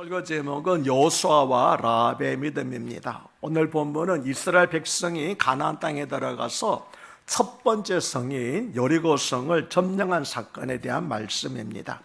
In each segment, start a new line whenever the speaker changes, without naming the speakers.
설교 제목은 여호수아와 라합의 믿음입니다. 오늘 본문은 이스라엘 백성이 가나안 땅에 들어가서 첫 번째 성인 여리고성을 점령한 사건에 대한 말씀입니다.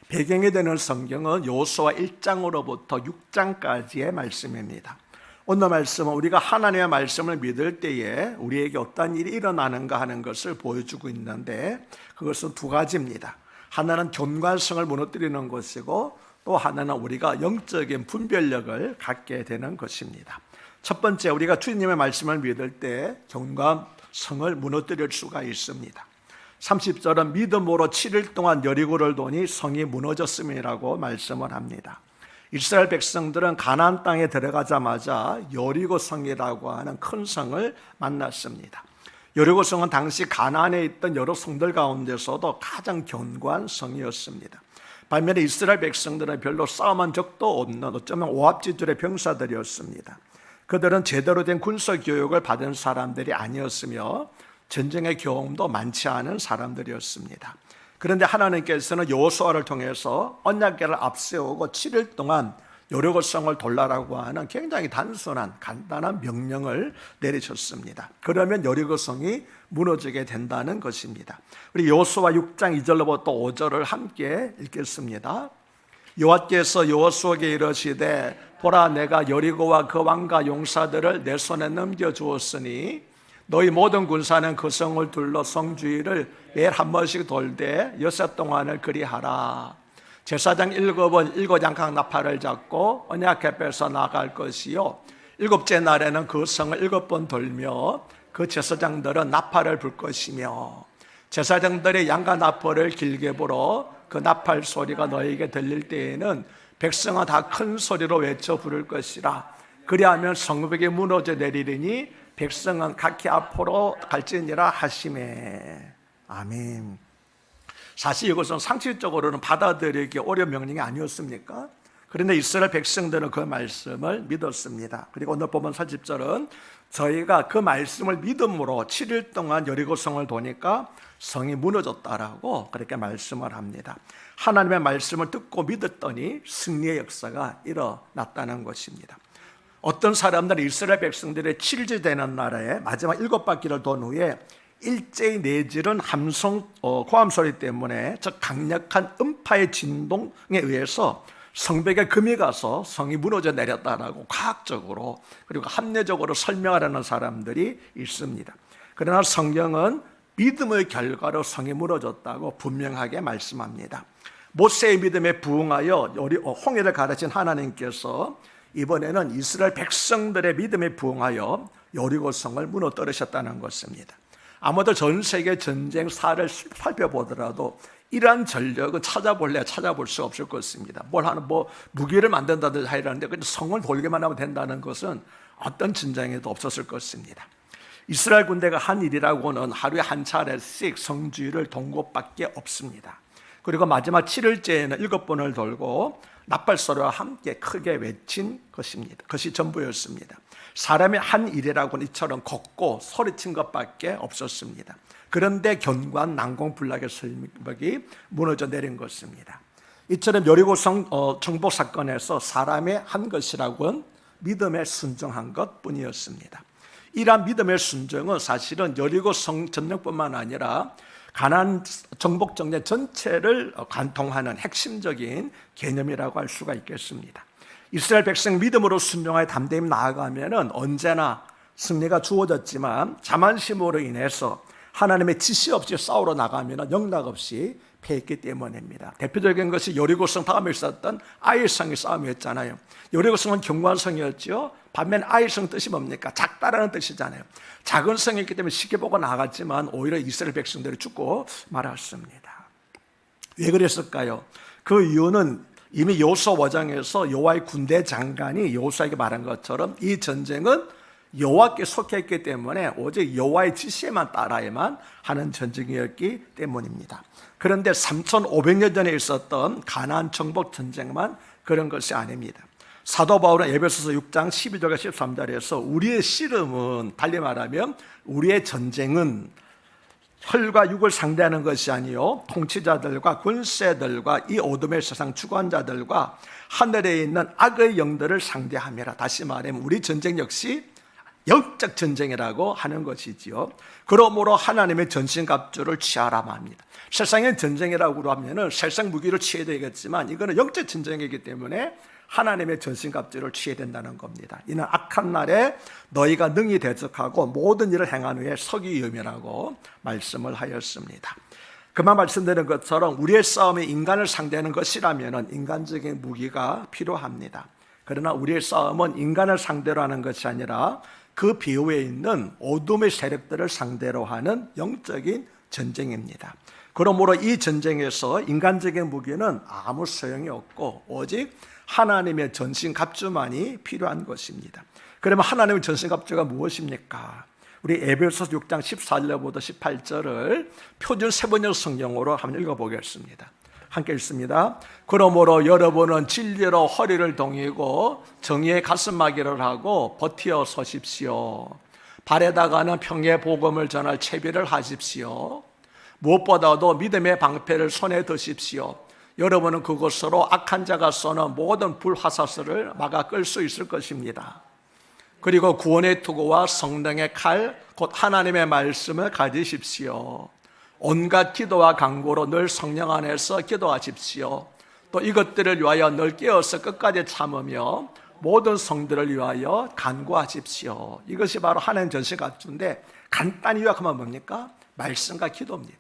배경이 되는 성경은 여호수아 1장으로부터 6장까지의 말씀입니다. 오늘 말씀은 우리가 하나님의 말씀을 믿을 때에 우리에게 어떤 일이 일어나는가 하는 것을 보여주고 있는데, 그것은 두 가지입니다. 하나는 경관성을 무너뜨리는 것이고, 또 하나는 우리가 영적인 분별력을 갖게 되는 것입니다. 첫 번째, 우리가 주님의 말씀을 믿을 때 경관성을 무너뜨릴 수가 있습니다. 30절은 믿음으로 7일 동안 여리고를 도니 성이 무너졌음이라고 말씀을 합니다. 이스라엘 백성들은 가나안 땅에 들어가자마자 여리고 성이라고 하는 큰 성을 만났습니다. 여리고 성은 당시 가나안에 있던 여러 성들 가운데서도 가장 견고한 성이었습니다. 반면에 이스라엘 백성들은 별로 싸움한 적도 없는 어쩌면 오합지졸의 병사들이었습니다. 그들은 제대로 된 군사교육을 받은 사람들이 아니었으며 전쟁의 경험도 많지 않은 사람들이었습니다. 그런데 하나님께서는 여호수아를 통해서 언약궤를 앞세우고 7일 동안 여리고성을 돌라라고 하는 굉장히 단순한 간단한 명령을 내리셨습니다. 그러면 여리고성이 무너지게 된다는 것입니다. 우리 여호수아 6장 2절로부터 5절을 함께 읽겠습니다. 여호와께서 여호수아에게 이르시되 보라, 내가 여리고와 그 왕과 용사들을 내 손에 넘겨주었으니 너희 모든 군사는 그 성을 둘러 성 주위를 매일 한 번씩 돌되 6해 동안을 그리하라. 제사장 7은 7양각 나팔을 잡고 언약 궤에서 나갈 것이요, 7째 날에는 그 성을 7번 돌며 그 제사장들은 나팔을 불 것이며, 제사장들이 양과 나팔을 길게 불어 그 나팔 소리가 너에게 들릴 때에는 백성은 다 큰 소리로 외쳐 부를 것이라. 그리하면 성벽이 무너져 내리리니 백성은 각기 앞으로 갈지니라 하시매. 아멘. 사실 이것은 상식적으로는 받아들이기 어려운 명령이 아니었습니까? 그런데 이스라엘 백성들은 그 말씀을 믿었습니다. 그리고 오늘 보면 40절은 저희가 그 말씀을 믿음으로 7일 동안 여리고성을 도니까 성이 무너졌다라고 그렇게 말씀을 합니다. 하나님의 말씀을 듣고 믿었더니 승리의 역사가 일어났다는 것입니다. 어떤 사람들은 이스라엘 백성들의 7일 되는 날에 마지막 7바퀴를 돈 후에 일제히 내지른 고함 소리 때문에 저 강력한 음파의 진동에 의해서 성벽에 금이 가서 성이 무너져 내렸다라고 과학적으로 그리고 합리적으로 설명하려는 사람들이 있습니다. 그러나 성경은 믿음의 결과로 성이 무너졌다고 분명하게 말씀합니다. 모세의 믿음에 부응하여 홍해를 가르친 하나님께서 이번에는 이스라엘 백성들의 믿음에 부응하여 여리고성을 무너뜨리셨다는 것입니다. 아무도 전 세계 전쟁사를 살펴보더라도 이러한 전력은 찾아볼 수 없을 것입니다. 무기를 만든다든지 하려는데 성을 돌기만 하면 된다는 것은 어떤 전쟁에도 없었을 것입니다. 이스라엘 군대가 한 일이라고는 하루에 한 차례씩 성주위를 돈 곳밖에 없습니다. 그리고 마지막 7일째에는 7번을 돌고 나팔소리와 함께 크게 외친 것입니다. 그것이 전부였습니다. 사람의 한 일이라고는 이처럼 걷고 소리친 것밖에 없었습니다. 그런데 견고한 난공불락의 성벽이 무너져 내린 것입니다. 이처럼 여리고성 정복 사건에서 사람의 한 것이라고는 믿음에 순종한 것뿐이었습니다. 이러한 믿음의 순종은 사실은 여리고성 점령뿐만 아니라 가나안 정복 정제 전체를 관통하는 핵심적인 개념이라고 할 수가 있겠습니다. 이스라엘 백성 믿음으로 순종하여 담대히 나아가면 언제나 승리가 주어졌지만 자만심으로 인해서 하나님의 지시 없이 싸우러 나가면 영락없이 패했기 때문입니다. 대표적인 것이 여리고성 다음에 있었던 아이성의 싸움이었잖아요. 여리고성은 견고한 성이었죠. 반면 아이성 뜻이 뭡니까? 작다라는 뜻이잖아요. 작은 성이었기 때문에 쉽게 보고 나갔지만 오히려 이스라엘 백성들이 죽고 말았습니다. 왜 그랬을까요? 그 이유는 이미 여호수아 5장에서 여호와의 군대 장관이 여호수아에게 말한 것처럼 이 전쟁은 여호와께 속했기 때문에 오직 여호와의 지시에만 따라야만 하는 전쟁이었기 때문입니다. 그런데 3500년 전에 있었던 가나안 정복 전쟁만 그런 것이 아닙니다. 사도 바울은 에베소서 6장 12절과 13절에서 우리의 씨름은, 달리 말하면 우리의 전쟁은 혈과 육을 상대하는 것이 아니요 통치자들과 군세들과 이 어둠의 세상 주관자들과 하늘에 있는 악의 영들을 상대함이라. 다시 말하면 우리 전쟁 역시 영적 전쟁이라고 하는 것이지요. 그러므로 하나님의 전신갑주를 취하라 합니다. 세상의 전쟁이라고 하면은 세상 무기를 취해야 되겠지만 이거는 영적 전쟁이기 때문에 하나님의 전신갑주를 취해야 된다는 겁니다. 이는 악한 날에 너희가 능히 대적하고 모든 일을 행한 후에 서기 위험이라고 말씀을 하였습니다. 그만 말씀드린 것처럼 우리의 싸움이 인간을 상대하는 것이라면 인간적인 무기가 필요합니다. 그러나 우리의 싸움은 인간을 상대로 하는 것이 아니라 그 배후에 있는 어둠의 세력들을 상대로 하는 영적인 전쟁입니다. 그러므로 이 전쟁에서 인간적인 무기는 아무 소용이 없고 오직 하나님의 전신갑주만이 필요한 것입니다. 그러면 하나님의 전신갑주가 무엇입니까? 우리 에베소서 6장 14절부터 18절을 표준 세번역 성경으로 한번 읽어보겠습니다. 함께 읽습니다. 그러므로 여러분은 진리로 허리를 동이고 정의의 가슴막이를 하고 버티어 서십시오. 발에다가는 평의 복음을 전할 채비를 하십시오. 무엇보다도 믿음의 방패를 손에 드십시오. 여러분은 그것으로 악한 자가 쏘는 모든 불화살을 막아 끌 수 있을 것입니다. 그리고 구원의 투구와 성령의 칼, 곧 하나님의 말씀을 가지십시오. 온갖 기도와 간구로 늘 성령 안에서 기도하십시오. 또 이것들을 위하여 늘 깨어서 끝까지 참으며 모든 성들을 위하여 간구하십시오. 이것이 바로 하나님 전신갑주인데 간단히 요약하면 뭡니까? 말씀과 기도입니다.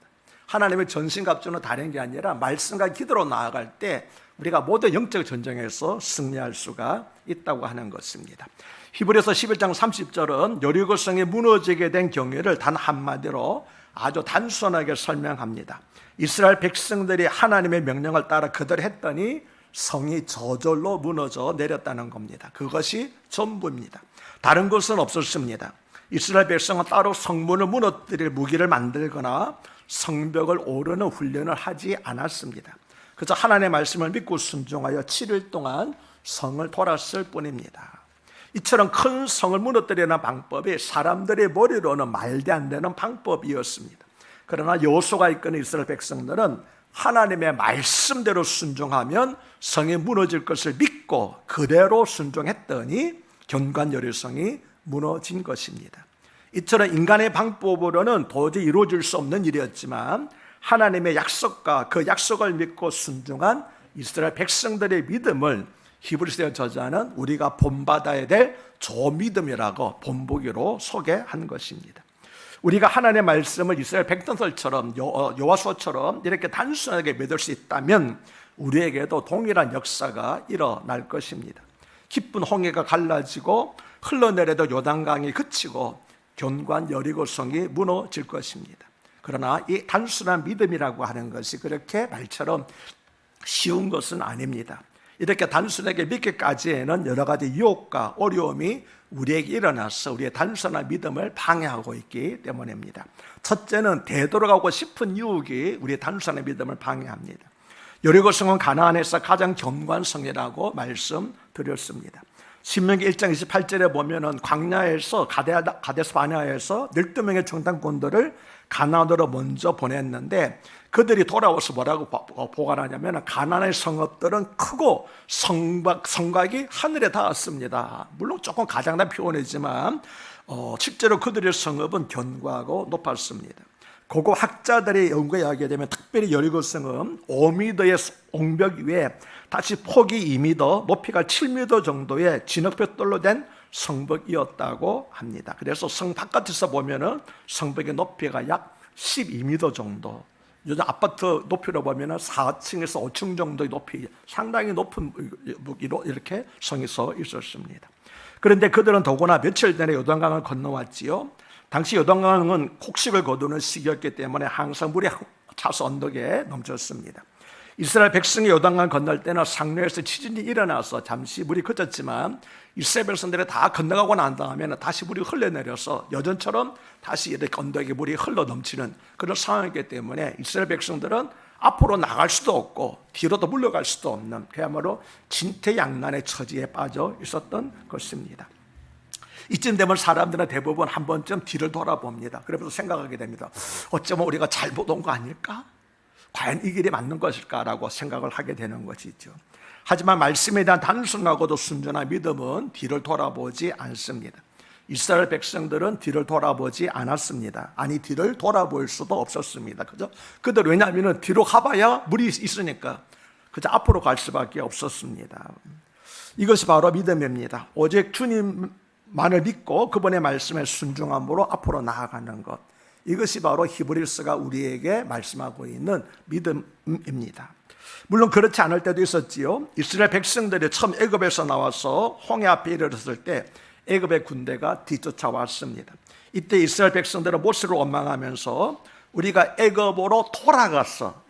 하나님의 전신갑주는 다른 게 아니라 말씀과 기도로 나아갈 때 우리가 모든 영적 전쟁에서 승리할 수가 있다고 하는 것입니다. 히브리서 11장 30절은 여리고성이 무너지게 된 경위를 단 한마디로 아주 단순하게 설명합니다. 이스라엘 백성들이 하나님의 명령을 따라 그대로 했더니 성이 저절로 무너져 내렸다는 겁니다. 그것이 전부입니다. 다른 것은 없었습니다. 이스라엘 백성은 따로 성문을 무너뜨릴 무기를 만들거나 성벽을 오르는 훈련을 하지 않았습니다. 그저 하나님의 말씀을 믿고 순종하여 7일 동안 성을 돌았을 뿐입니다. 이처럼 큰 성을 무너뜨리는 방법이 사람들의 머리로는 말도 안 되는 방법이었습니다. 그러나 여호수아가 이끄는 이스라엘 백성들은 하나님의 말씀대로 순종하면 성이 무너질 것을 믿고 그대로 순종했더니 견고한 여리성이 무너진 것입니다. 이처럼 인간의 방법으로는 도저히 이루어질 수 없는 일이었지만 하나님의 약속과 그 약속을 믿고 순종한 이스라엘 백성들의 믿음을 히브리서의 저자는 우리가 본받아야 될 조믿음이라고 본보기로 소개한 것입니다. 우리가 하나님의 말씀을 이스라엘 백성들처럼 여호수아처럼 이렇게 단순하게 믿을 수 있다면 우리에게도 동일한 역사가 일어날 것입니다. 깊은 홍해가 갈라지고 흘러내려도 요단강이 그치고 견고한 여리고성이 무너질 것입니다. 그러나 이 단순한 믿음이라고 하는 것이 그렇게 말처럼 쉬운 것은 아닙니다. 이렇게 단순하게 믿기까지에는 여러 가지 유혹과 어려움이 우리에게 일어나서 우리의 단순한 믿음을 방해하고 있기 때문입니다. 첫째는 되돌아가고 싶은 유혹이 우리의 단순한 믿음을 방해합니다. 여리고성은 가나안에서 가장 견고한 성이라고 말씀드렸습니다. 신명기 1장 28절에 보면은 광야에서 가데스 바네아에서 12명의 정탐꾼들을 가나안으로 먼저 보냈는데 그들이 돌아와서 뭐라고 보관하냐면 가나안의 성읍들은 크고 성곽이 하늘에 닿았습니다. 물론 조금 가장난 표현이지만 실제로 그들의 성읍은 견고하고 높았습니다. 고고 학자들의 연구에 하게 되면 특별히 여리고성은 5m의 옹벽 위에 다시 폭이 2m, 높이가 7m 정도의 진흙벽돌로 된 성벽이었다고 합니다. 그래서 성 바깥에서 보면은 성벽의 높이가 약 12m 정도. 요즘 아파트 높이로 보면은 4층에서 5층 정도의 높이, 상당히 높은 무기로 이렇게 성이 서 있었습니다. 그런데 그들은 더구나 며칠 전에 요단강을 건너왔지요. 당시 요단강은 곡식을 거두는 시기였기 때문에 항상 물이 차서 언덕에 넘쳤습니다. 이스라엘 백성이 요단강을 건널 때는 상류에서 지진이 일어나서 잠시 물이 그쳤지만 이스라엘 백성들이 다 건너가고 난 다음에는 다시 물이 흘러내려서 여전처럼 다시 이렇게 언덕에 물이 흘러 넘치는 그런 상황이기 때문에 이스라엘 백성들은 앞으로 나갈 수도 없고 뒤로도 물러갈 수도 없는 그야말로 진퇴양난의 처지에 빠져 있었던 것입니다. 이쯤 되면 사람들은 대부분 한 번쯤 뒤를 돌아봅니다. 그러면서 생각하게 됩니다. 어쩌면 우리가 잘못 온 거 아닐까? 과연 이 길이 맞는 것일까라고 생각을 하게 되는 것이죠. 하지만 말씀에 대한 단순하고도 순전한 믿음은 뒤를 돌아보지 않습니다. 이스라엘 백성들은 뒤를 돌아보지 않았습니다. 아니, 뒤를 돌아볼 수도 없었습니다. 그죠? 그들 왜냐하면 뒤로 가봐야 물이 있으니까 그저 앞으로 갈 수밖에 없었습니다. 이것이 바로 믿음입니다. 오직 주님만을 믿고 그분의 말씀에 순종함으로 앞으로 나아가는 것. 이것이 바로 히브리서가 우리에게 말씀하고 있는 믿음입니다. 물론 그렇지 않을 때도 있었지요. 이스라엘 백성들이 처음 애굽에서 나와서 홍해 앞에 이르렀을 때 애굽의 군대가 뒤쫓아왔습니다. 이때 이스라엘 백성들은 모세를 원망하면서 우리가 애굽으로 돌아가서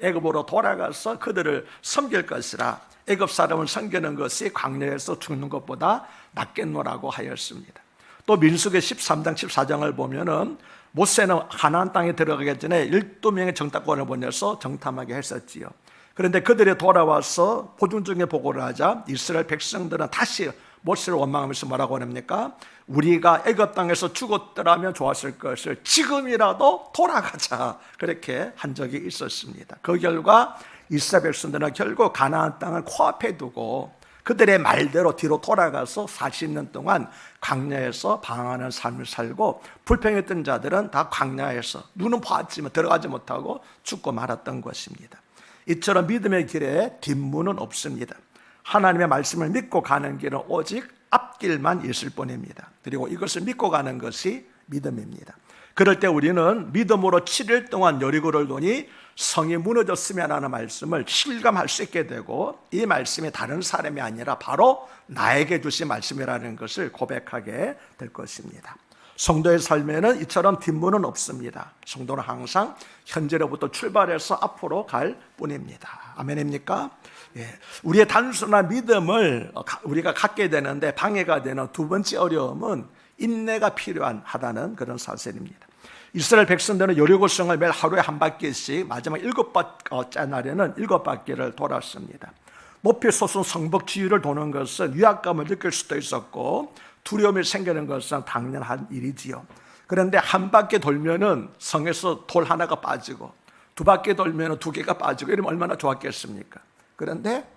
그들을 섬길 것이라, 애굽 사람을 섬기는 것이 광야에서 죽는 것보다 낫겠노라고 하였습니다. 또 민수기 13장 14장을 보면은 모세는 가나안 땅에 들어가기 전에 12명의 정탐꾼을 보내서 정탐하게 했었지요. 그런데 그들이 돌아와서 보중 중에 보고를 하자 이스라엘 백성들은 다시 모세를 원망하면서 뭐라고 합니까? 우리가 애굽 땅에서 죽었더라면 좋았을 것을 지금이라도 돌아가자, 그렇게 한 적이 있었습니다. 그 결과 이스라엘 백성들은 결국 가나안 땅을 코앞에 두고 그들의 말대로 뒤로 돌아가서 40년 동안 광야에서 방황하는 삶을 살고, 불평했던 자들은 다 광야에서 눈은 보았지만 들어가지 못하고 죽고 말았던 것입니다. 이처럼 믿음의 길에 뒷문은 없습니다. 하나님의 말씀을 믿고 가는 길은 오직 앞길만 있을 뿐입니다. 그리고 이것을 믿고 가는 것이 믿음입니다. 그럴 때 우리는 믿음으로 7일 동안 여리고를 도니 성이 무너졌으면 하는 말씀을 실감할 수 있게 되고, 이 말씀이 다른 사람이 아니라 바로 나에게 주신 말씀이라는 것을 고백하게 될 것입니다. 성도의 삶에는 이처럼 뒷문은 없습니다. 성도는 항상 현재로부터 출발해서 앞으로 갈 뿐입니다. 아멘입니까? 예. 우리의 단순한 믿음을 우리가 갖게 되는데 방해가 되는 두 번째 어려움은 인내가 필요하다는 그런 사실입니다. 이스라엘 백성들은 여리고성을 매일 하루에 한 바퀴씩 마지막 7번째 날에는 7바퀴를 돌았습니다. 높이 솟은 성벽 지위를 도는 것은 위압감을 느낄 수도 있었고 두려움이 생기는 것은 당연한 일이지요. 그런데 한 바퀴 돌면은 성에서 돌 하나가 빠지고 두 바퀴 돌면은 두 개가 빠지고 이러면 얼마나 좋았겠습니까? 그런데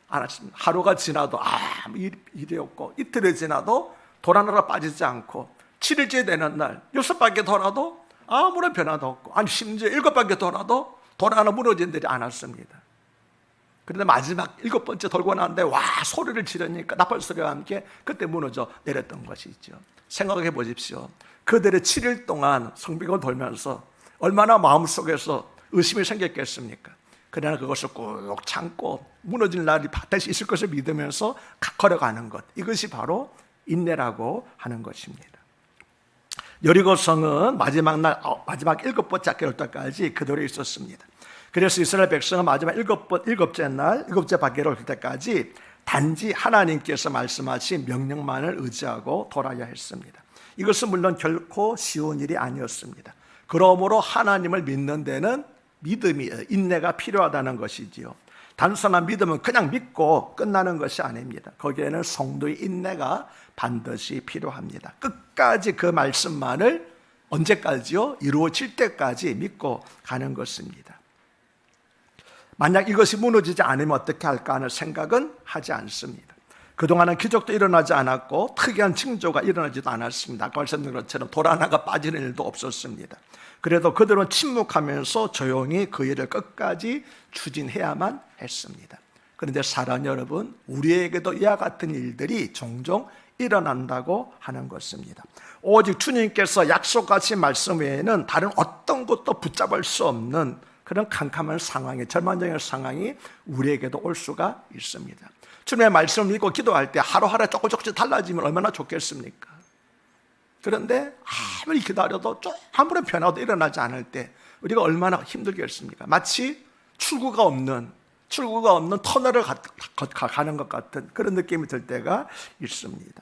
안 했습니다. 하루가 지나도 아무 일이 없고, 이틀이 지나도 돌 하나가 빠지지 않고, 7일째 되는 날 6바퀴 돌아도 아무런 변화도 없고, 아니 심지어 7바퀴 돌아도 돌 하나 무너진 일이 않았습니다. 그런데 마지막 7번째 돌고 나는데 와 소리를 지르니까 나팔 소리와 함께 그때 무너져 내렸던 것이죠. 생각해 보십시오. 그들의 7일 동안 성벽을 돌면서 얼마나 마음속에서 의심이 생겼겠습니까? 그러나 그것을 꾹 참고 무너질 날이 반드시 있을 것을 믿으면서 걸어가는 것, 이것이 바로 인내라고 하는 것입니다. 여리고성은 마지막 7번째 올 때까지 그대로 있었습니다. 그래서 이스라엘 백성은 마지막 7번째 바퀴를 올 때까지 단지 하나님께서 말씀하신 명령만을 의지하고 돌아야 했습니다. 이것은 물론 결코 쉬운 일이 아니었습니다. 그러므로 하나님을 믿는 데는 인내가 필요하다는 것이지요. 단순한 믿음은 그냥 믿고 끝나는 것이 아닙니다. 거기에는 성도의 인내가 반드시 필요합니다. 끝까지 그 말씀만을 언제까지요? 이루어질 때까지 믿고 가는 것입니다. 만약 이것이 무너지지 않으면 어떻게 할까 하는 생각은 하지 않습니다. 그동안은 기적도 일어나지 않았고 특이한 징조가 일어나지도 않았습니다. 아까 말씀드린 것처럼 돌 하나가 빠지는 일도 없었습니다. 그래도 그들은 침묵하면서 조용히 그 일을 끝까지 추진해야만 했습니다. 그런데 사랑 여러분, 우리에게도 이와 같은 일들이 종종 일어난다고 하는 것입니다. 오직 주님께서 약속하신 말씀 외에는 다른 어떤 것도 붙잡을 수 없는 그런 캄캄한 상황이, 절망적인 상황이 우리에게도 올 수가 있습니다. 주님의 말씀을 믿고 기도할 때 하루하루 조금씩 달라지면 얼마나 좋겠습니까? 그런데 아무리 기다려도 아무런 변화도 일어나지 않을 때 우리가 얼마나 힘들겠습니까? 마치 출구가 없는 터널을 가는 것 같은 그런 느낌이 들 때가 있습니다.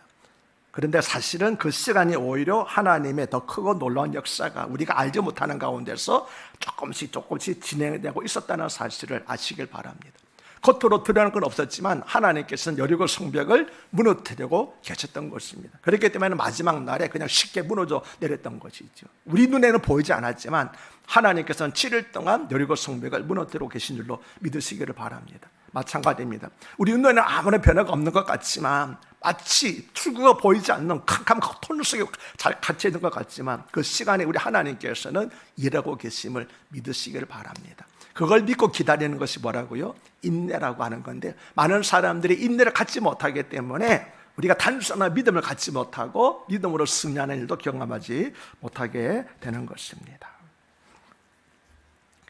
그런데 사실은 그 시간이 오히려 하나님의 더 크고 놀라운 역사가 우리가 알지 못하는 가운데서 조금씩 진행되고 있었다는 사실을 아시길 바랍니다. 겉으로 드러나는 건 없었지만 하나님께서는 여리고 성벽을 무너뜨리고 계셨던 것입니다. 그렇기 때문에 마지막 날에 그냥 쉽게 무너져 내렸던 것이죠. 우리 눈에는 보이지 않았지만 하나님께서는 7일 동안 여리고 성벽을 무너뜨리고 계신 줄로 믿으시기를 바랍니다. 마찬가지입니다. 우리 눈에는 아무런 변화가 없는 것 같지만, 마치 출구가 보이지 않는 캄캄한 터널 속에 잘 갇혀 있는 것 같지만, 그 시간에 우리 하나님께서는 일하고 계심을 믿으시기를 바랍니다. 그걸 믿고 기다리는 것이 뭐라고요? 인내라고 하는 건데, 많은 사람들이 인내를 갖지 못하기 때문에 우리가 단순한 믿음을 갖지 못하고 믿음으로 승리하는 일도 경험하지 못하게 되는 것입니다.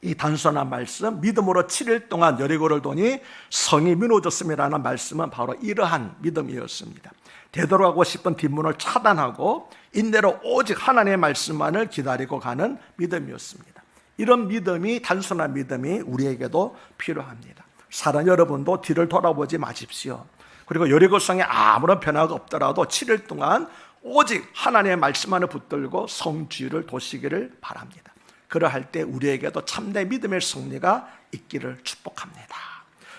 이 단순한 말씀, 믿음으로 7일 동안 여리고를 도니 성이 무너졌음이라는 말씀은 바로 이러한 믿음이었습니다. 되돌아가고 싶은 뒷문을 차단하고 인내로 오직 하나님의 말씀만을 기다리고 가는 믿음이었습니다. 이런 믿음이, 단순한 믿음이 우리에게도 필요합니다. 사랑 여러분도 뒤를 돌아보지 마십시오. 그리고 여리고성에 아무런 변화가 없더라도 7일 동안 오직 하나님의 말씀만을 붙들고 성주를 도시기를 바랍니다. 그러할 때 우리에게도 참된 믿음의 승리가 있기를 축복합니다.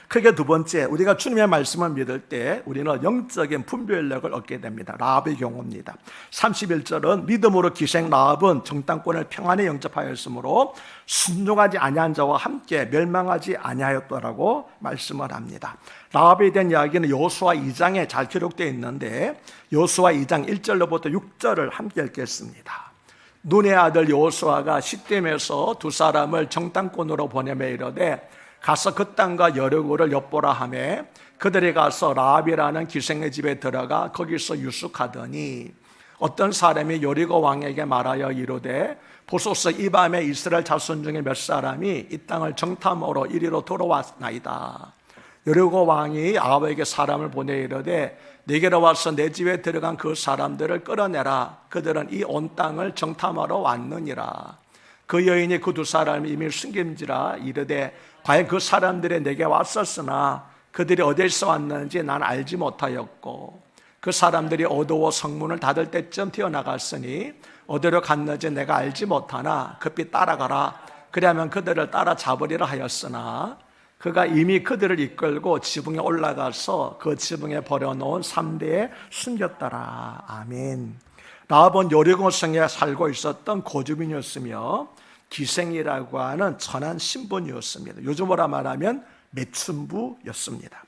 크게 두 번째, 우리가 주님의 말씀을 믿을 때 우리는 영적인 분별력을 얻게 됩니다. 라합의 경우입니다. 31절은 믿음으로 기생 라합은 정탐꾼을 평안히 영접하였으므로 순종하지 아니한 자와 함께 멸망하지 아니하였더라고 말씀을 합니다. 라합에 대한 이야기는 여호수아 2장에 잘 기록되어 있는데, 여호수아 2장 1절로부터 6절을 함께 읽겠습니다. 눈의 아들 여호수아가 시딤에서 두 사람을 정탐꾼으로 보내매 이르되 가서 그 땅과 여리고를 엿보라 하며 그들이 가서 라합이라는 기생의 집에 들어가 거기서 유숙하더니 어떤 사람이 여리고 왕에게 말하여 이르되 보소서 이 밤에 이스라엘 자손 중에 몇 사람이 이 땅을 정탐하러 이리로 들어왔나이다. 여리고 왕이 아합에게 사람을 보내 이르되 네게로 와서 내 집에 들어간 그 사람들을 끌어내라. 그들은 이 온 땅을 정탐하러 왔느니라. 그 여인이 그 두 사람이 이미 숨김지라 이르되 과연 그 사람들이 내게 왔었으나 그들이 어디서 왔는지 난 알지 못하였고 그 사람들이 어두워 성문을 닫을 때쯤 튀어나갔으니 어디로 갔는지 내가 알지 못하나 급히 따라가라. 그리하면 그들을 따라잡으리라 하였으나 그가 이미 그들을 이끌고 지붕에 올라가서 그 지붕에 버려놓은 삼대에 숨겼더라. 아멘. 라합은 여리고성에 살고 있었던 고주민이었으며 기생이라고 하는 천한 신분이었습니다. 요즘으로 말하면 매춘부였습니다.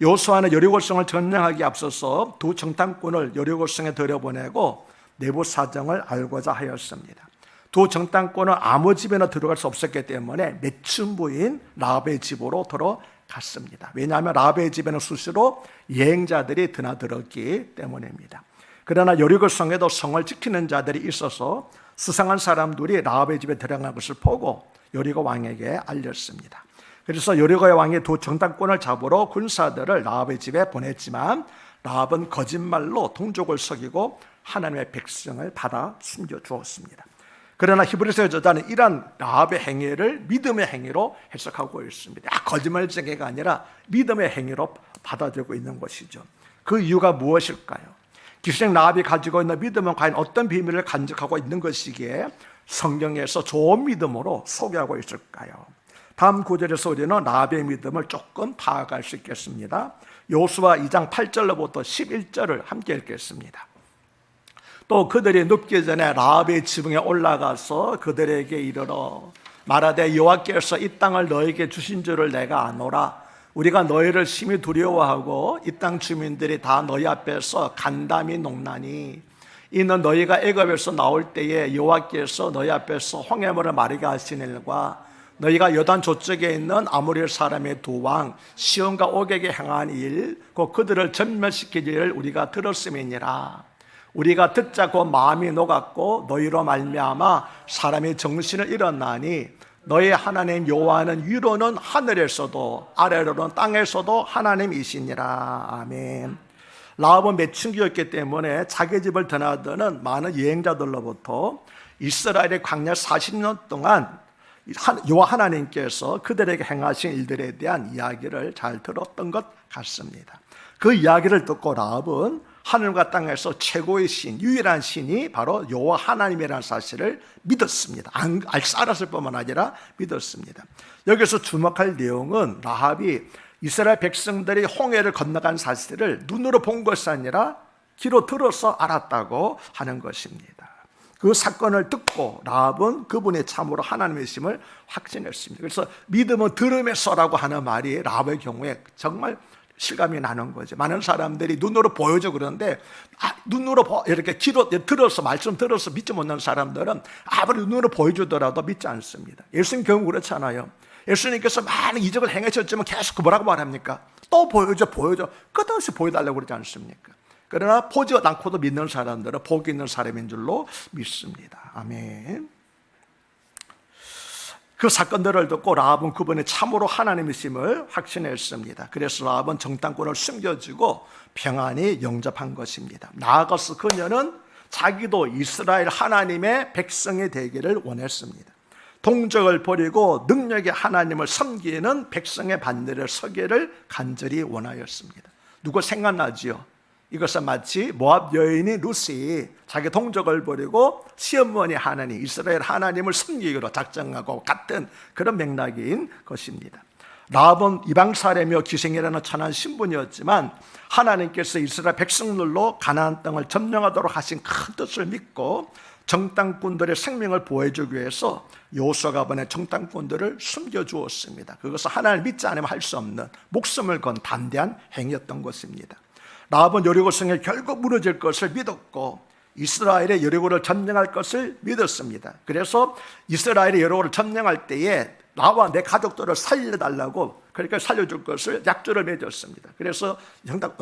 여호수아는 여리고성을 점령하기 앞서서 두 정탐꾼을 여리고성에 들여보내고 내부 사정을 알고자 하였습니다. 두 정탐꾼은 아무 집에나 들어갈 수 없었기 때문에 매춘부인 라합의 집으로 들어갔습니다. 왜냐하면 라합의 집에는 수시로 여행자들이 드나들었기 때문입니다. 그러나 여리고성에도 성을 지키는 자들이 있어서 수상한 사람들이 라합의 집에 들어간 것을 보고 여리고 왕에게 알렸습니다. 그래서 여리고의 왕이 두 정탐꾼을 잡으러 군사들을 라합의 집에 보냈지만 라합은 거짓말로 동족을 속이고 하나님의 백성을 받아 숨겨주었습니다. 그러나 히브리서 저자는 이러한 라합의 행위를 믿음의 행위로 해석하고 있습니다. 거짓말쟁이가 아니라 믿음의 행위로 받아들이고 있는 것이죠. 그 이유가 무엇일까요? 기생 라합이 가지고 있는 믿음은 과연 어떤 비밀을 간직하고 있는 것이기에 성경에서 좋은 믿음으로 소개하고 있을까요? 다음 구절에서 우리는 라합의 믿음을 조금 파악할 수 있겠습니다. 여호수아 2장 8절로부터 11절을 함께 읽겠습니다. 또 그들이 눕기 전에 라합의 지붕에 올라가서 그들에게 이르러 말하되 여호와께서 이 땅을 너에게 주신 줄을 내가 아노라. 우리가 너희를 심히 두려워하고 이 땅 주민들이 다 너희 앞에서 간담이 녹나니 이는 너희가 애굽에서 나올 때에 여호와께서 너희 앞에서 홍해물을 마르게 하신 일과 너희가 요단 저쪽에 있는 아모리 사람의 두 왕 시온과 옥에게 행한 일 곧 그들을 전멸시킬 일을 우리가 들었음이니라. 우리가 듣자 곧 마음이 녹았고 너희로 말미암아 사람이 정신을 잃었나니 너희 하나님 여호와는 위로는 하늘에서도 아래로는 땅에서도 하나님이시니라. 아멘. 라합은 매춘기였기 때문에 자기 집을 드나드는 많은 여행자들로부터 이스라엘의 광야 40년 동안 여호와 하나님께서 그들에게 행하신 일들에 대한 이야기를 잘 들었던 것 같습니다. 그 이야기를 듣고 라합은 하늘과 땅에서 최고의 신, 유일한 신이 바로 여호와 하나님이라는 사실을 믿었습니다. 알았을 뿐만 아니라 믿었습니다. 여기서 주목할 내용은 라합이 이스라엘 백성들이 홍해를 건너간 사실을 눈으로 본 것이 아니라 귀로 들어서 알았다고 하는 것입니다. 그 사건을 듣고 라합은 그분이 참으로 하나님이심을 확신했습니다. 그래서 믿음은 들음에서라고 하는 말이 라합의 경우에 정말 실감이 나는 거죠. 많은 사람들이 눈으로 보여줘 그러는데 눈으로 이렇게 귀로 들어서 말씀 들어서 믿지 못하는 사람들은 아무리 눈으로 보여주더라도 믿지 않습니다. 예수님 경우 그렇잖아요. 예수님께서 많은 이적을 행하셨지만 계속 뭐라고 말합니까? 또 보여줘 끝없이 보여달라고 그러지 않습니까? 그러나 보지 않고도 믿는 사람들은 복이 있는 사람인 줄로 믿습니다. 아멘. 그 사건들을 듣고 라합은 그분이 참으로 하나님이심을 확신했습니다. 그래서 라합은 정탐꾼을 숨겨주고 평안히 영접한 것입니다. 나아가서 그녀는 자기도 이스라엘 하나님의 백성이 되기를 원했습니다. 동적을 버리고 능력의 하나님을 섬기는 백성의 반대를 서기를 간절히 원하였습니다. 누구 생각나지요? 이것은 마치 모압 여인이 루시 자기 동족을 버리고 시어머니 하나님 이스라엘 하나님을 섬기기로 작정하고 같은 그런 맥락인 것입니다. 라합은 이방 사례며 기생이라는 천한 신분이었지만 하나님께서 이스라엘 백성들로 가나안 땅을 점령하도록 하신 큰 뜻을 믿고 정탐꾼들의 생명을 보호해주기 위해서 여호수아가 보낸 정탐꾼들을 숨겨주었습니다. 그것은 하나님을 믿지 않으면 할 수 없는 목숨을 건 담대한 행위였던 것입니다. 라합은 여리고성이 결국 무너질 것을 믿었고 이스라엘의 여리고를 점령할 것을 믿었습니다. 그래서 이스라엘의 여리고를 점령할 때에 나와 내 가족들을 살려달라고 그러니까 살려줄 것을 약조를 맺었습니다. 그래서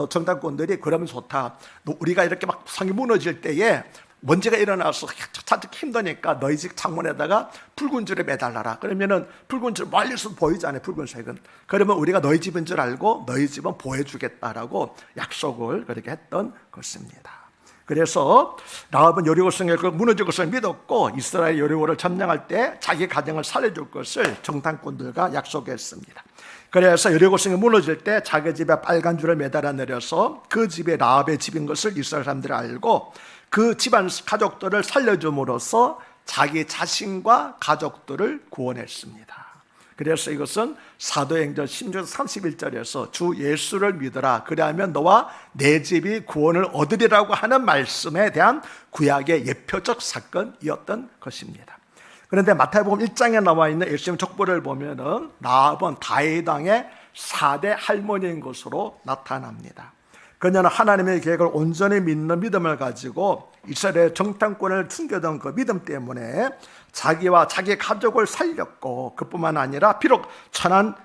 정탐꾼들이 그러면 좋다. 우리가 이렇게 막 성이 무너질 때에 먼지가 일어나서 찾기 힘드니까 너희 집 창문에다가 붉은 줄을 매달라라. 그러면은 붉은 줄 멀리서 보이잖아요. 붉은색은. 그러면 우리가 너희 집인 줄 알고 너희 집은 보호해주겠다라고 약속을 그렇게 했던 것입니다. 그래서 라합은 여리고성의 무너질 것을 믿었고 이스라엘 여리고를 점령할 때 자기 가정을 살려줄 것을 정탐꾼들과 약속했습니다. 그래서 여리고성이 무너질 때 자기 집에 빨간 줄을 매달아 내려서 그 집이 라합의 집인 것을 이스라엘 사람들이 알고 그 집안 가족들을 살려줌으로써 자기 자신과 가족들을 구원했습니다. 그래서 이것은 사도행전 16장 31절에서 주 예수를 믿어라 그리하면 너와 내 집이 구원을 얻으리라고 하는 말씀에 대한 구약의 예표적 사건이었던 것입니다. 그런데 마태복음 1장에 나와 있는 예수님 족보를 보면은 라합은 다윗 왕의 4대 할머니인 것으로 나타납니다. 그녀는 하나님의 계획을 온전히 믿는 믿음을 가지고 이스라엘 정탐꾼을 숨겨둔 그 믿음 때문에 자기와 자기 가족을 살렸고 그뿐만 아니라 비록 천한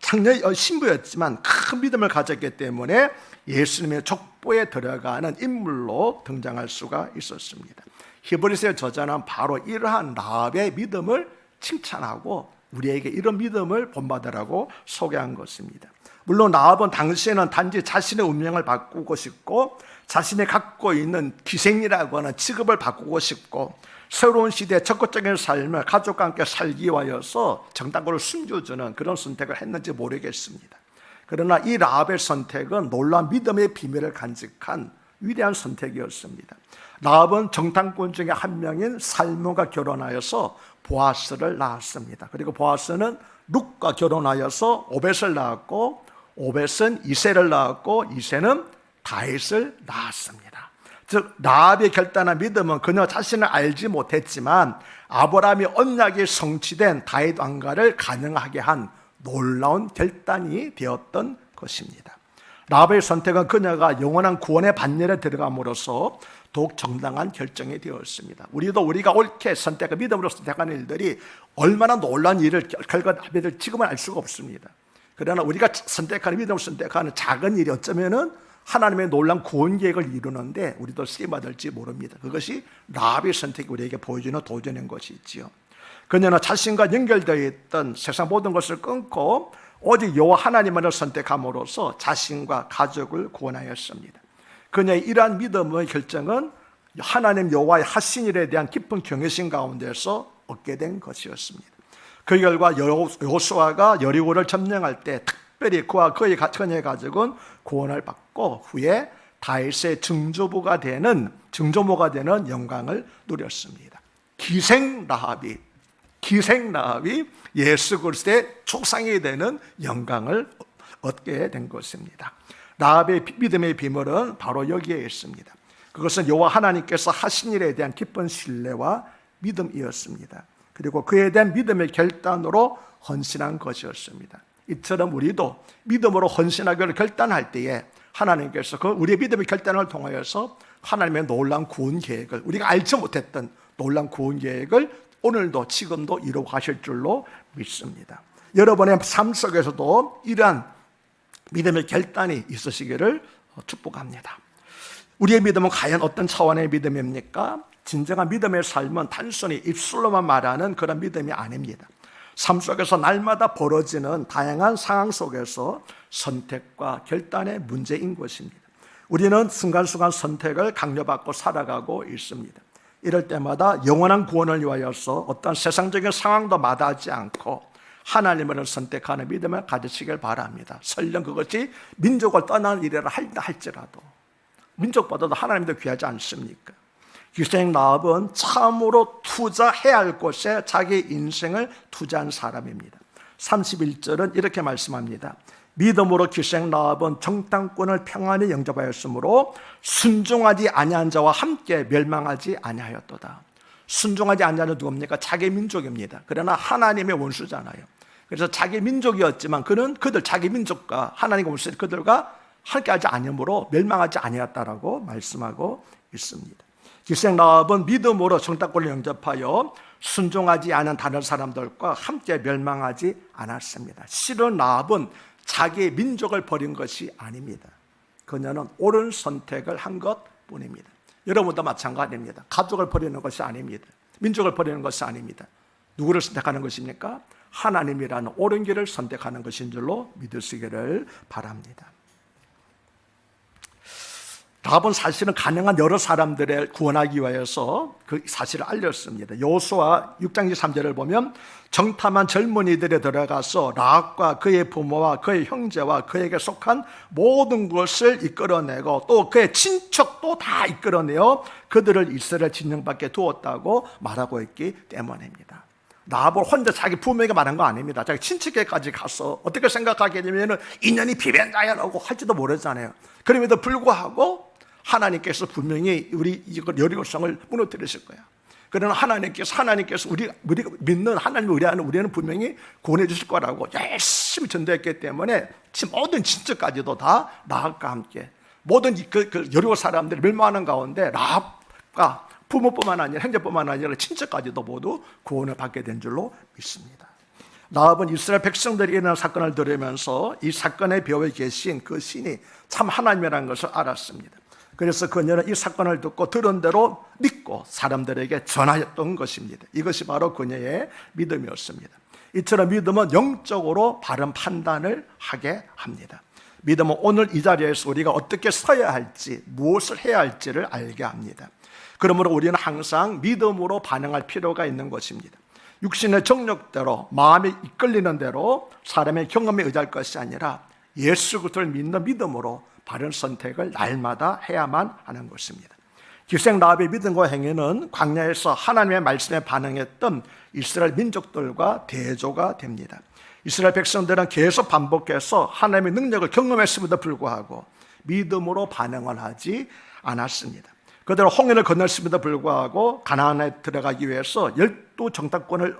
장녀 신부였지만 큰 믿음을 가졌기 때문에 예수님의 족보에 들어가는 인물로 등장할 수가 있었습니다. 히브리서의 저자는 바로 이러한 라합의 믿음을 칭찬하고 우리에게 이런 믿음을 본받으라고 소개한 것입니다. 물론 라합은 당시에는 단지 자신의 운명을 바꾸고 싶고 자신이 갖고 있는 기생이라고 하는 직업을 바꾸고 싶고 새로운 시대의 적극적인 삶을 가족과 함께 살기 위하여서 정탐꾼을 숨겨주는 그런 선택을 했는지 모르겠습니다. 그러나 이 라합의 선택은 놀라운 믿음의 비밀을 간직한 위대한 선택이었습니다. 라합은 정탐꾼 중에 한 명인 살몬과 결혼하여서 보아스를 낳았습니다. 그리고 보아스는 룻과 결혼하여서 오벳을 낳았고 오벳은 이새를 낳았고 이새는 다윗을 낳았습니다. 즉 라합의 결단한 믿음은 그녀 자신을 알지 못했지만 아브라함이 언약이 성취된 다윗 왕가를 가능하게 한 놀라운 결단이 되었던 것입니다. 라합의 선택은 그녀가 영원한 구원의 반열에 들어감으로써 더욱 정당한 결정이 되었습니다. 우리가 옳게 선택과 믿음으로 선택하는 일들이 얼마나 놀라운 일을 결과하게 될 지금은 알 수가 없습니다. 그러나 우리가 선택하는 믿음으로 선택하는 작은 일이 어쩌면은 하나님의 놀라운 구원 계획을 이루는데 우리도 쓰임받을지 모릅니다. 그것이 라합의 선택이 우리에게 보여주는 도전인 것이 있지요. 그녀는 자신과 연결되어 있던 세상 모든 것을 끊고 오직 여호와 하나님만을 선택함으로써 자신과 가족을 구원하였습니다. 그녀의 이러한 믿음의 결정은 하나님 여호와의 하신 일에 대한 깊은 경외심 가운데서 얻게 된 것이었습니다. 그 결과 여호수아가 여리고를 점령할 때 특별히 그와 그의 그녀의 가족은 구원을 받고 후에 다윗의 증조모가 되는 영광을 누렸습니다. 기생 라합이 예수 그리스도의 족상이 되는 영광을 얻게 된 것입니다. 라합의 믿음의 비밀은 바로 여기에 있습니다. 그것은 여호와 하나님께서 하신 일에 대한 깊은 신뢰와 믿음이었습니다. 그리고 그에 대한 믿음의 결단으로 헌신한 것이었습니다. 이처럼 우리도 믿음으로 헌신하기를 결단할 때에 하나님께서 그 우리의 믿음의 결단을 통하여서 하나님의 놀라운 구원 계획을, 우리가 알지 못했던 놀라운 구원 계획을 오늘도 지금도 이루어 가실 줄로 믿습니다. 여러분의 삶 속에서도 이러한 믿음의 결단이 있으시기를 축복합니다. 우리의 믿음은 과연 어떤 차원의 믿음입니까? 진정한 믿음의 삶은 단순히 입술로만 말하는 그런 믿음이 아닙니다. 삶 속에서 날마다 벌어지는 다양한 상황 속에서 선택과 결단의 문제인 것입니다. 우리는 순간순간 선택을 강요받고 살아가고 있습니다. 이럴 때마다 영원한 구원을 위하여서 어떤 세상적인 상황도 마다하지 않고 하나님을 선택하는 믿음을 가지시길 바랍니다. 설령 그것이 민족을 떠나는 일이라 할지라도 민족보다도 하나님이 더 귀하지 않습니까? 기생 라합은 참으로 투자해야 할 곳에 자기 인생을 투자한 사람입니다. 31절은 이렇게 말씀합니다. 믿음으로 기생 라합은 정탐꾼을 평안히 영접하였으므로 순종하지 아니한 자와 함께 멸망하지 아니하였도다. 순종하지 아니하는 누굽니까? 자기 민족입니다. 그러나 하나님의 원수잖아요. 그래서 자기 민족이었지만 그들 자기 민족과 하나님의 원수 그들과 함께하지 아니므로 멸망하지 아니했다라고 말씀하고 있습니다. 기생 라합은 믿음으로 정탐꾼을 영접하여 순종하지 않은 다른 사람들과 함께 멸망하지 않았습니다. 실은 라합은 자기 민족을 버린 것이 아닙니다. 그녀는 옳은 선택을 한 것뿐입니다. 여러분도 마찬가지입니다. 가족을 버리는 것이 아닙니다. 민족을 버리는 것이 아닙니다. 누구를 선택하는 것입니까? 하나님이라는 옳은 길을 선택하는 것인 줄로 믿으시기를 바랍니다. 라합은 사실은 가능한 여러 사람들을 구원하기 위해서 그 사실을 알렸습니다. 여호수아 6장 23절을 보면 정탐한 젊은이들에 들어가서 라합과 그의 부모와 그의 형제와 그에게 속한 모든 것을 이끌어내고 또 그의 친척도 다 이끌어내어 그들을 이스라엘 진영 밖에 두었다고 말하고 있기 때문입니다. 라합을 혼자 자기 부모에게 말한 거 아닙니다. 자기 친척에까지 가서 어떻게 생각하게 되면 인연이 비변자야라고 할지도 모르잖아요. 그럼에도 불구하고 하나님께서 분명히 우리 여리고성을 무너뜨리실 거야. 그러나 하나님께서 우리가 믿는 하나님을 의뢰하는 우리는 분명히 구원해 주실 거라고 열심히 전도했기 때문에 모든 친척까지도 다 라합과 함께 모든 그 여리고 사람들이 멸망하는 가운데 라합과 부모뿐만 아니라 형제뿐만 아니라 친척까지도 모두 구원을 받게 된 줄로 믿습니다. 라합은 이스라엘 백성들이 일어난 사건을 들으면서 이 사건의 벼에 계신 그 신이 참 하나님이라는 것을 알았습니다. 그래서 그녀는 이 사건을 듣고 들은 대로 믿고 사람들에게 전하였던 것입니다. 이것이 바로 그녀의 믿음이었습니다. 이처럼 믿음은 영적으로 바른 판단을 하게 합니다. 믿음은 오늘 이 자리에서 우리가 어떻게 서야 할지, 무엇을 해야 할지를 알게 합니다. 그러므로 우리는 항상 믿음으로 반응할 필요가 있는 것입니다. 육신의 정욕대로, 마음이 이끌리는 대로 사람의 경험에 의지할 것이 아니라 예수 그리스도를 믿는 믿음으로 바른 선택을 날마다 해야만 하는 것입니다. 기생 라합의 믿음과 행위는 광야에서 하나님의 말씀에 반응했던 이스라엘 민족들과 대조가 됩니다. 이스라엘 백성들은 계속 반복해서 하나님의 능력을 경험했음에도 불구하고 믿음으로 반응을 하지 않았습니다. 그대로 홍해를 건넜음에도 불구하고 가나안에 들어가기 위해서 12 정탐꾼을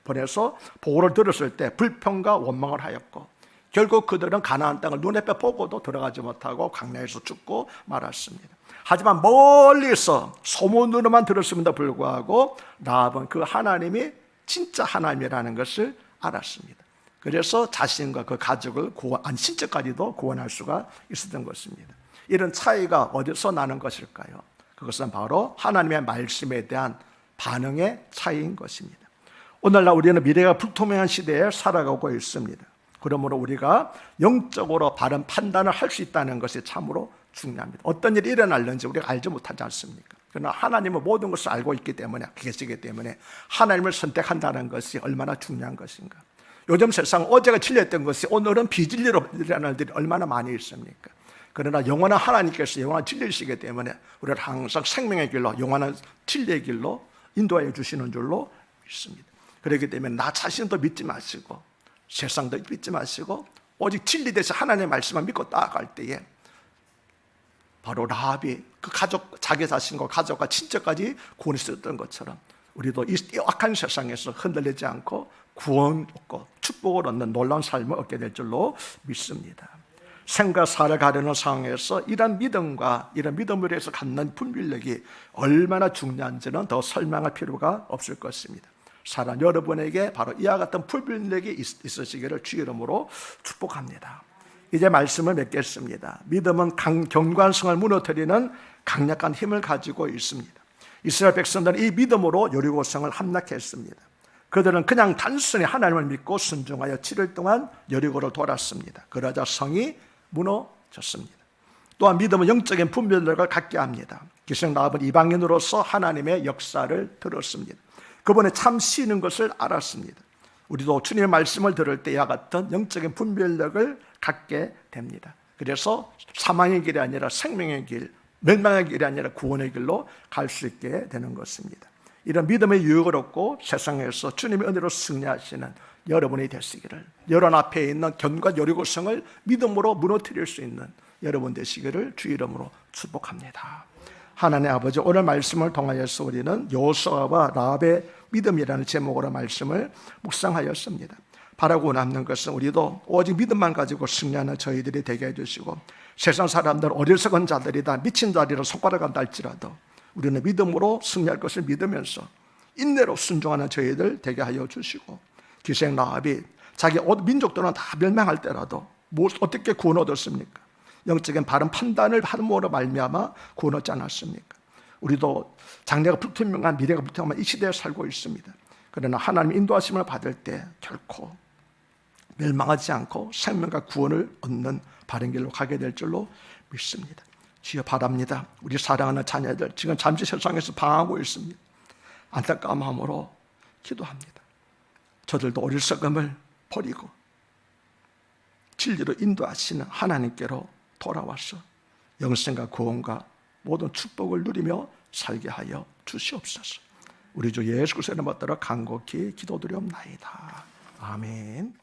보내서 보고를 들었을 때 불평과 원망을 하였고 결국 그들은 가나안 땅을 눈에 보고도 들어가지 못하고 광야에서 죽고 말았습니다. 하지만 멀리서 소문으로만 들었음에도 불구하고 라합은 그 하나님이 진짜 하나님이라는 것을 알았습니다. 그래서 자신과 그 가족을 친척까지도 구원할 수가 있었던 것입니다. 이런 차이가 어디서 나는 것일까요? 그것은 바로 하나님의 말씀에 대한 반응의 차이인 것입니다. 오늘날 우리는 미래가 불투명한 시대에 살아가고 있습니다. 그러므로 우리가 영적으로 바른 판단을 할 수 있다는 것이 참으로 중요합니다. 어떤 일이 일어날는지 우리가 알지 못하지 않습니까? 그러나 하나님은 모든 것을 알고 있기 때문에, 계시기 때문에 하나님을 선택한다는 것이 얼마나 중요한 것인가. 요즘 세상 어제가 진리였던 것이 오늘은 비진리로 일어나는 일들이 얼마나 많이 있습니까? 그러나 영원한 하나님께서 영원한 진리이시기 때문에 우리를 항상 생명의 길로, 영원한 진리의 길로 인도하여 주시는 줄로 믿습니다. 그렇기 때문에 나 자신도 믿지 마시고 세상도 믿지 마시고 오직 진리돼서 하나님의 말씀만 믿고 따라갈 때에 바로 라합이 그 가족, 자기 자신과 가족과 친척까지 구원이 있었던 것처럼 우리도 이 악한 세상에서 흔들리지 않고 구원 얻고 축복을 얻는 놀라운 삶을 얻게 될 줄로 믿습니다. 생과 사를 가르는 상황에서 이런 믿음과 이런 믿음을 위해서 갖는 분별력이 얼마나 중요한지는 더 설명할 필요가 없을 것입니다. 사랑 여러분에게 바로 이와 같은 분별력이 있으시기를 주 이름으로 축복합니다. 이제 말씀을 맺겠습니다. 믿음은 경관성을 무너뜨리는 강력한 힘을 가지고 있습니다. 이스라엘 백성들은 이 믿음으로 여리고성을 함락했습니다. 그들은 그냥 단순히 하나님을 믿고 순종하여 7일 동안 여리고를 돌았습니다. 그러자 성이 무너졌습니다. 또한 믿음은 영적인 분별력을 갖게 합니다. 기생 라합은 이방인으로서 하나님의 역사를 들었습니다. 그분의 참 시는 것을 알았습니다. 우리도 주님의 말씀을 들을 때 이와 같은 영적인 분별력을 갖게 됩니다. 그래서 사망의 길이 아니라 생명의 길, 멸망의 길이 아니라 구원의 길로 갈 수 있게 되는 것입니다. 이런 믿음의 유익을 얻고 세상에서 주님의 은혜로 승리하시는 여러분이 되시기를, 여러분 앞에 있는 견과 여리고성을 믿음으로 무너뜨릴 수 있는 여러분 되시기를 주 이름으로 축복합니다. 하나님 아버지, 오늘 말씀을 통하여서 우리는 여호수아와 라합의 믿음이라는 제목으로 말씀을 묵상하였습니다. 바라고 남는 것은 우리도 오직 믿음만 가지고 승리하는 저희들이 되게 해주시고, 세상 사람들 어리석은 자들이다, 미친 자리로 손가락을 달지라도 우리는 믿음으로 승리할 것을 믿으면서 인내로 순종하는 저희들 되게 하여 주시고, 기생 라합이 자기 민족들은 다 멸망할 때라도 어떻게 구원 얻었습니까? 영적인 바른 판단을 함으로 말미암아 구원 얻지 않았습니까? 우리도 장래가 불투명한, 미래가 불투명한 이 시대에 살고 있습니다. 그러나 하나님 인도하심을 받을 때 결코 멸망하지 않고 생명과 구원을 얻는 바른 길로 가게 될 줄로 믿습니다. 주여 바랍니다. 우리 사랑하는 자녀들 지금 잠시 세상에서 방황하고 있습니다. 안타까운 마음으로 기도합니다. 저들도 어리석음을 버리고 진리로 인도하시는 하나님께로 돌아와서 영생과 구원과 모든 축복을 누리며 살게 하여 주시옵소서. 우리 주 예수 그리스도의 이름으로 간곡히 기도드리옵나이다. 아멘.